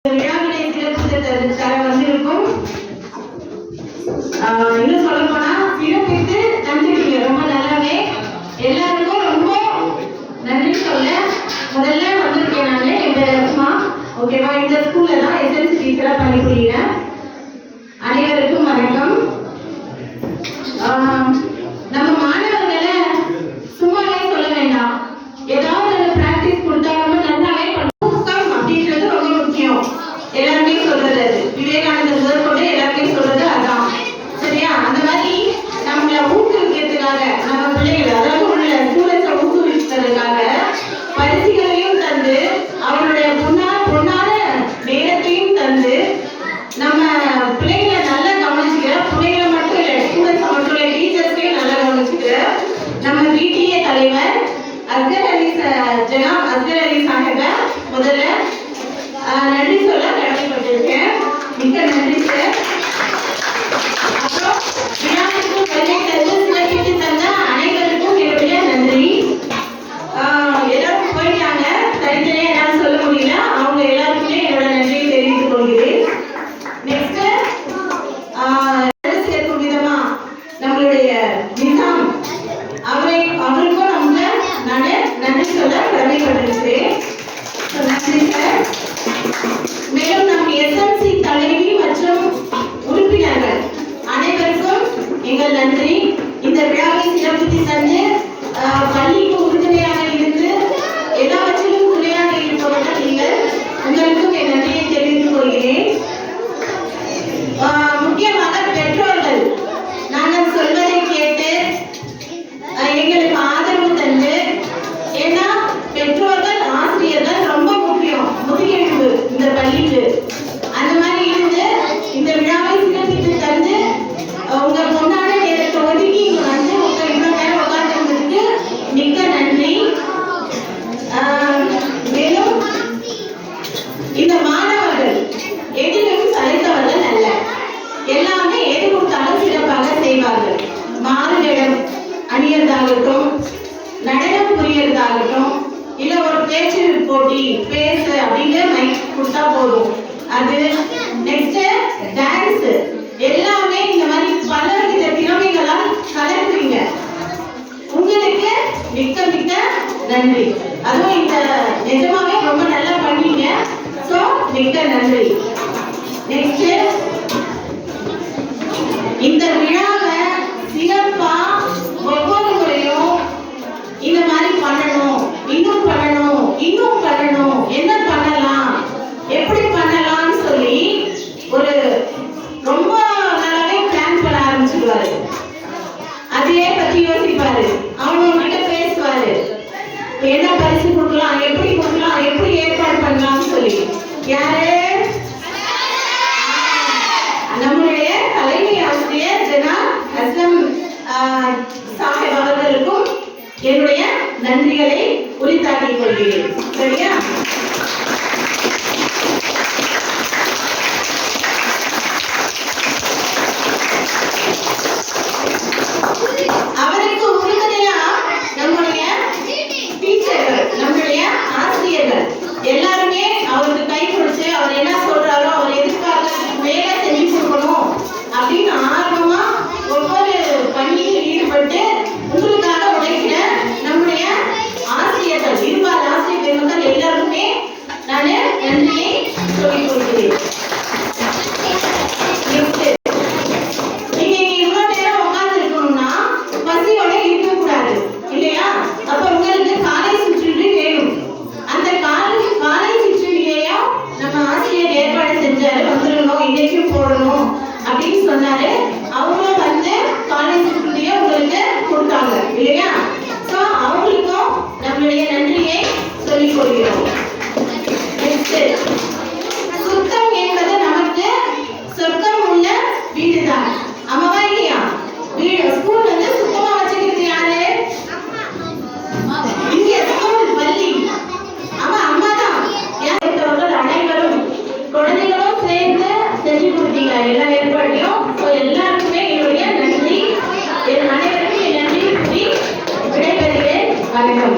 விழாவினை சிறப்பு தர வந்திருக்கும். இன்னும் சொல்ல போனா சிறப்பித்து தந்துட்டீங்க ரொம்ப நல்லாவே. எல்லாருக்கும் ரொம்ப நன்றி சொல்ல முதல்ல வந்திருக்கேன். நான் என் பேர் ரஸ்மா. ஓகேவா? இந்த ஸ்கூல்ல தான் எஸ்எல்சி டீச்சரா பணிபுரிகிறேன். அனைவருக்கும் வணக்கம். நம்ம மாணவர்களை சும்மாவே சொல்ல வேண்டாம். ஏதாவது பிராக்டிஸ் கொடுத்தா நம்ம நல்லாவே பண்ணுவோம் அப்படின்றது ரொம்ப முக்கியம். எல்லாருமே சொல்றது விவேகானந்தர் முதற்கொண்டு எல்லாருமே சொல்றது அதான். சரியா? அந்த மாதிரி நம்மளை ஊக்குவிக்கிறதுக்காக நம்ம பிள்ளைகளை, அதாவது உள்ள ஸ்டூடெண்ட்ஸை ஊக்குவிக்கிறதுக்காக பரிசுகளையும் தந்து அவருடைய பொன்னான நேரத்தையும் தந்து நம்ம பிள்ளைகளை நல்லா கவனிச்சுக்கிற, பிள்ளைகளை மட்டும் இல்லை ஸ்டூடெண்ட்ஸை மட்டும் இல்லை டீச்சர்ஸையும் நல்லா கவனிச்சுக்கிற நம்ம பிடிஏ தலைவர் ஜனாப் அஸ்கர் அலி சாஹிபை முதல்ல நன்றி சொல்ல கடமைப்பட்டிருக்கேன். மிக்க நன்றி சார். அப்புறம் விழாவிற்கும் வருகை தந்து சிறப்பித்து தந்த அனைவருக்கும் என்னுடைய நன்றி. எல்லாரும் போயிட்டாங்க, தனித்தனியா என்னால சொல்ல முடியல. அவங்க எல்லாருக்குமே என்னோட நன்றியை தெரிவித்துக் கொள்கிறேன். நெக்ஸ்ட் சேர்க்கும் விதமா நம்மளுடைய நிசாம் அவருக்கும் நான் நன்றி சொல்ல கடமைப்பட்டிருக்கிறேன். நன்றி சார். மேலும் நம் எஸ்எம்சி தலைவி மற்றும் உறுப்பினர்கள் அனைவருக்கும் எங்கள் நன்றி. இந்த விழாவை சிறப்பித்து தந்து பள்ளிக்கு உறுதுணையாக இருந்து எல்லாவற்றிலும் துணையாக இருப்பவர்கள் நீங்கள். உங்களுக்கும் என் நன்றியை தெரிவித்துக் கொள்கிறேன். முக்கியமாக பெற்றோர்கள் நாங்கள் சொல்வதை கேட்டு எங்களுக்கு ஆதரவு தந்து, ஏன்னா பெற்றோர்கள் ஆசிரியர்கள் ரொம்ப முக்கியம், முதுகெலும்பு இந்த பள்ளிக்கு. அந்த மாதிரி இருந்து இந்த விழாவை சிறப்பித்து தந்து உங்க பொன்னான நேரத்தை ஒதுக்கி இங்க வந்து உங்க இவ்வளவு நேரம் உட்கார்ந்துருக்கு மிக்க நன்றி. மேலும் இந்த மாணவர்கள் எதிலும் சளைத்தவர்கள் அல்ல, எல்லாமே எது கொடுத்தாலும் சிறப்பாக செய்வார்கள். மாறுவேடம் அணியறதாகட்டும், நடனம் புரியறதாகட்டும், இல்ல ஒரு பேச்சு போட்டி பேச அப்படின்னு மைக் கொடுத்தா போதும், அது நெக்ஸ்ட் டான்ஸ், எல்லாமே இந்த மாதிரி பலவித திறமைகளால் கலக்குறீங்க. உங்களுக்கு மிக்க மிக்க நன்றி. அதுவும் இந்த நிஜமாவே ரொம்ப நல்லா பண்ணீங்க. சோ மிக்க நன்றி. நெக்ஸ்ட் இந்த விழாவை சிறப்பா ஒவ்வொரு முறையும் இந்த மாதிரி பண்ணணும், இன்னும் பண்ணணும், இன்னும் பண்ணணும், என்ன பண்ணலாம், எப்படி பண்ணலாம்னு சொல்லி ஒரு ரொம்ப நாளாவே பிளான் பண்ண ஆரம்பிச்சிடுவாரு. அதையே பத்தி யோசிப்பாரு, அவனவங்கிட்ட பேசுவாரு, என்ன பரிசு கொடுக்கலாம், எப்படி கொடுக்கலாம், எப்படி ஏற்பாடு பண்ணலாம்னு சொல்லி. யாரு? நம்முடைய தலைமை ஆசிரியர் ஜனாப் அஸ்லம் சாஹிப் அவர்களுக்கும் என்னுடைய நன்றிகளை உரித்தாக்கிக் கொள்கிறேன். சரியா? அவருக்கு உறுதுணையா நம்முடைய டீச்சர்கள், நம்முடைய ஆசிரியர்கள் எல்லாருமே அவருக்கு கை கொடுத்து அவர் என்ன சொல்றாரோ, அவர் எதுக்காக வேலை செஞ்சு கொடுக்கணும் அப்படின்னு ஆர்வமா ஒவ்வொரு பணியில் ஈடுபட்டு உங்களுக்காக உழைக்கிற நம்முடைய ஆசிரியர்கள், இருபால் ஆசிரியர் பெருமக்கள் எல்லாருமே நான் நன்றியை சொல்லிக் கொள்கிறேன். நீங்க இவ்வளவு நேரம் உட்கார்ந்து இருக்கணும்னா பசியோட இருக்கக்கூடாது இல்லையா? அப்ப உங்களுக்கு காலை சுற்றுலி வேணும். அந்த காலை சுற்றுலியையும் நம்ம ஆசிரியர் ஏற்பாடு செஞ்சாரு, வந்துடணும், இன்னைக்கும் போடணும் அப்படின்னு சொன்னாரு. அவங்களும் வந்து காலை சுற்றுலிய உங்களுக்கு கொடுத்தாங்க இல்லையா? சோ அவங்களுக்கும் நம்மளுடைய நன்றியை சொல்லிக் கொள்கிறோம். சுத்தம் என்பது நமக்கு சொர்க்கம் உள்ள வீடுதான். ஆமாவா இல்லையா? வீடு ஸ்கூல் வந்து சுத்தமா வச்சுக்கிறது யாரு? இங்க ஸ்கூல் பள்ளி ஆமா அம்மா தான். ஏற்றவர்கள் அனைவரும் குழந்தைகளும் சேர்ந்து செஞ்சு கொடுத்தீங்க எல்லா ஏற்பாட்டையும். எல்லாருக்குமே என்னுடைய நன்றி. என் அனைவருக்கும் என் நன்றி கூறி விடைபெறுகிறேன். வணக்கம்.